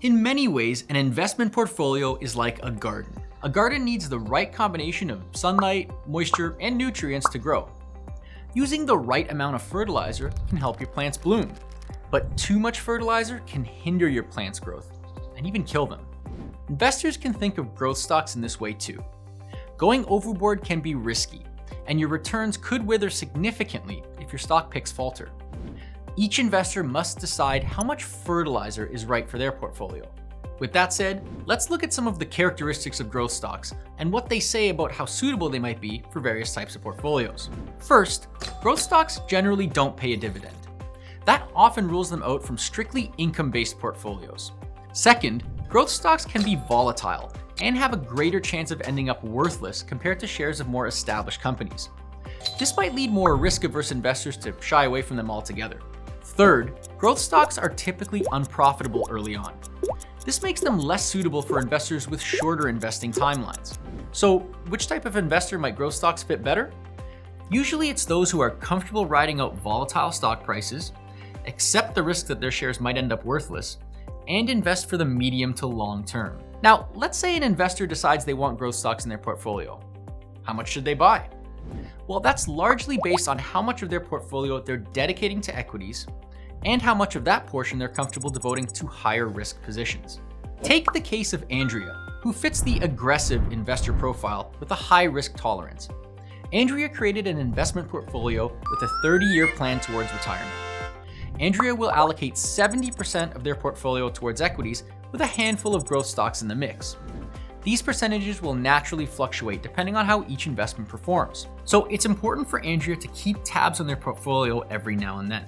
In many ways, an investment portfolio is like a garden. A garden needs the right combination of sunlight, moisture, and nutrients to grow. Using the right amount of fertilizer can help your plants bloom, but too much fertilizer can hinder your plants' growth and even kill them. Investors can think of growth stocks in this way too. Going overboard can be risky, and your returns could wither significantly if your stock picks falter. Each investor must decide how much fertilizer is right for their portfolio. With that said, let's look at some of the characteristics of growth stocks and what they say about how suitable they might be for various types of portfolios. First, growth stocks generally don't pay a dividend. That often rules them out from strictly income-based portfolios. Second, growth stocks can be volatile and have a greater chance of ending up worthless compared to shares of more established companies. This might lead more risk-averse investors to shy away from them altogether. Third, growth stocks are typically unprofitable early on. This makes them less suitable for investors with shorter investing timelines. So, which type of investor might growth stocks fit better? Usually it's those who are comfortable riding out volatile stock prices, accept the risk that their shares might end up worthless, and invest for the medium to long term. Now, let's say an investor decides they want growth stocks in their portfolio. How much should they buy? Well, that's largely based on how much of their portfolio they're dedicating to equities and how much of that portion they're comfortable devoting to higher risk positions. Take the case of Andrea, who fits the aggressive investor profile with a high risk tolerance. Andrea created an investment portfolio with a 30-year plan towards retirement. Andrea will allocate 70% of their portfolio towards equities with a handful of growth stocks in the mix. These percentages will naturally fluctuate depending on how each investment performs. So it's important for Andrea to keep tabs on their portfolio every now and then.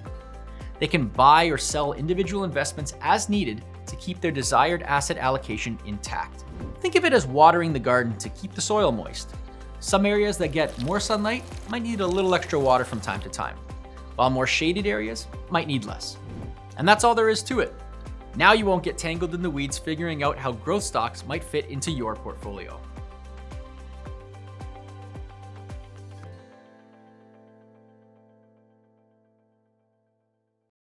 They can buy or sell individual investments as needed to keep their desired asset allocation intact. Think of it as watering the garden to keep the soil moist. Some areas that get more sunlight might need a little extra water from time to time, while more shaded areas might need less. And that's all there is to it. Now you won't get tangled in the weeds figuring out how growth stocks might fit into your portfolio.